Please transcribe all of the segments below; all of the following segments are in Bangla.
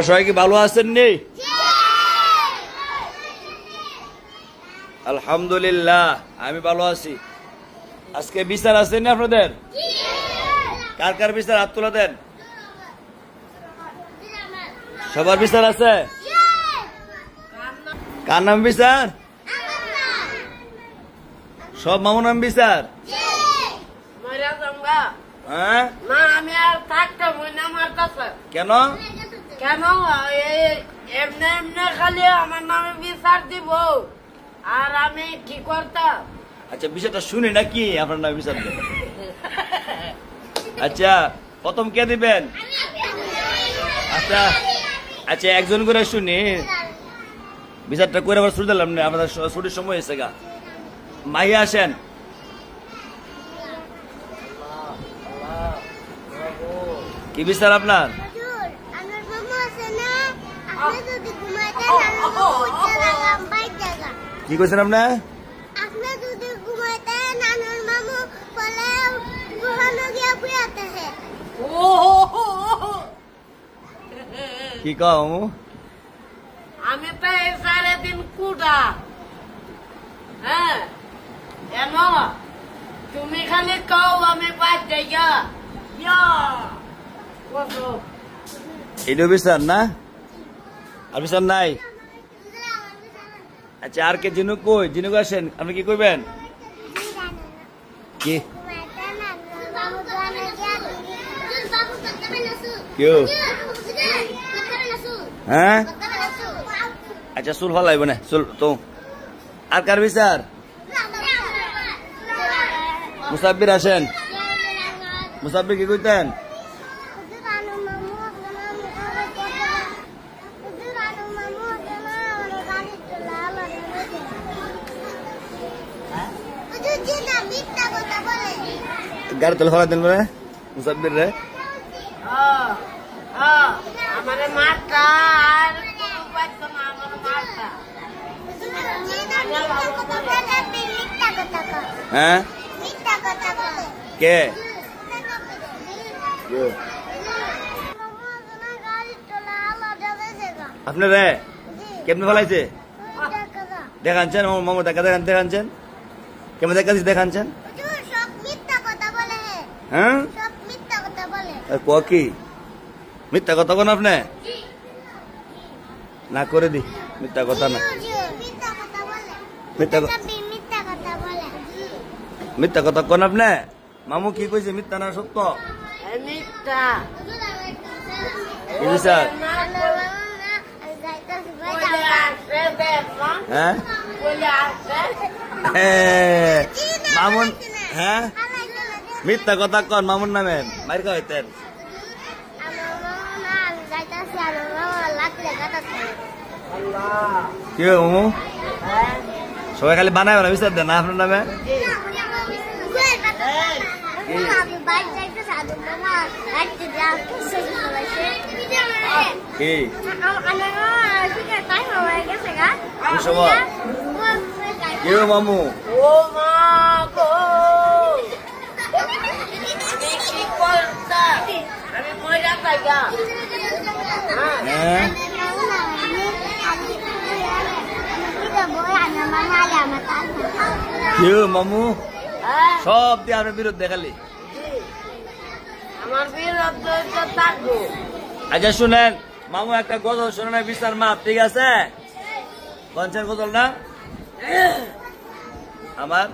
সবাই কি ভালো আছেন নি? আলহামদুলিল্লাহ আমি ভালো আছি। আজকে বিচার আছে না আপনাদের? কার কার বিচার হাত তুলে দেন। সবার বিচার আছে? কার নাম বিচার? সব মামুর নাম বিচার? হ্যাঁ আমি আর থাকতাম কেন? কেন এমনি এমনি খালি আমার নামে বিচার দিব আর আমি কি করতাম? আচ্ছা বিষয়টা শুনি নাকি আপনার নামে বিচার দেন? আচ্ছা প্রথম কে দিবেন? আচ্ছা আচ্ছা একজন করে শুনি বিচারটা করে আবার শুরু দিলাম না, আমাদের ছুটির সময় এসে গা। মাইয়া আসেন। কি বিচার আপনার? কি কইছেন আপনার? কি কও? আমি তো এই 4 দিন কুড়া। হ্যাঁ এন তুমি খালি কও আমি বাইতে গা। এটা বিচার না? আর বিচার নাই? আচ্ছা আর কে জিনুক কই? জিনুক আসেন। আপনি কি কইবেন? কি কেউ? হ্যাঁ আচ্ছা চুল ফালাইব না চুল তো। আর কার বিচার? মুসাব্বির আসেন। মুসাব্বির কি কইতেন? গাড়ি তোলে ফেলা দেন বলে মুসাব্বির রে। আমার মারটা আর আমার মারটা। হ্যাঁ কে? আপনার রে কেমনে ফেলাইছে দেখানছেন? মামু দেখা দেখানছেন কেমন দেখাচ্ছি দেখানছেন? হ্যাঁ কি মিথ্যা কথা কোন আপনি? না করে দি মিথ্যা কথা না। মিথ্যা কথা কোন আপনি? মামু কি কইছে মিথ্যা না সত্য? মিথ্যা। স্যার হ্যাঁ মামুন হ্যাঁ মিথ্যা কথা কন মামুন নামে মার খাইতেন। কি মামু সবাই খালি বানায় বানা বিচার দেন না আপনার নামে? কি মামু? ও মা গো আমি কি করতাম? আমি মজা পাইয়া। হ্যাঁ কি মামু সব দিয়ে আপনার বিরুদ্ধে খালি আমার বিরুদ্ধে থাকবো। আচ্ছা শুনেন মামু একটা গজল শুনে বিচার মাপ ঠিক আছে? কনসের গজল না আমার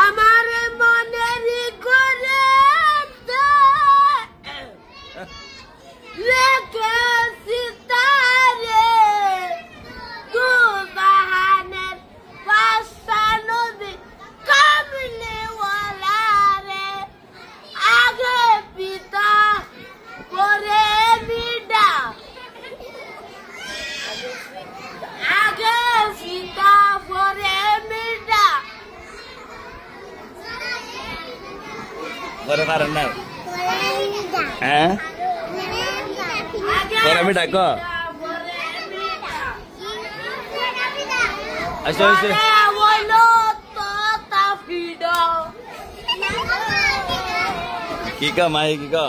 আমার মনেরই করে রেখেছি তারে তু বাহানের পাশা নদী কামলিওয়ালা রে আগে পিতা করে মিডা আগে পিতা করে মিডা করে পারেন না? হ্যাঁ করে আমি ডাক আচ্ছা কি কা মাই কি কা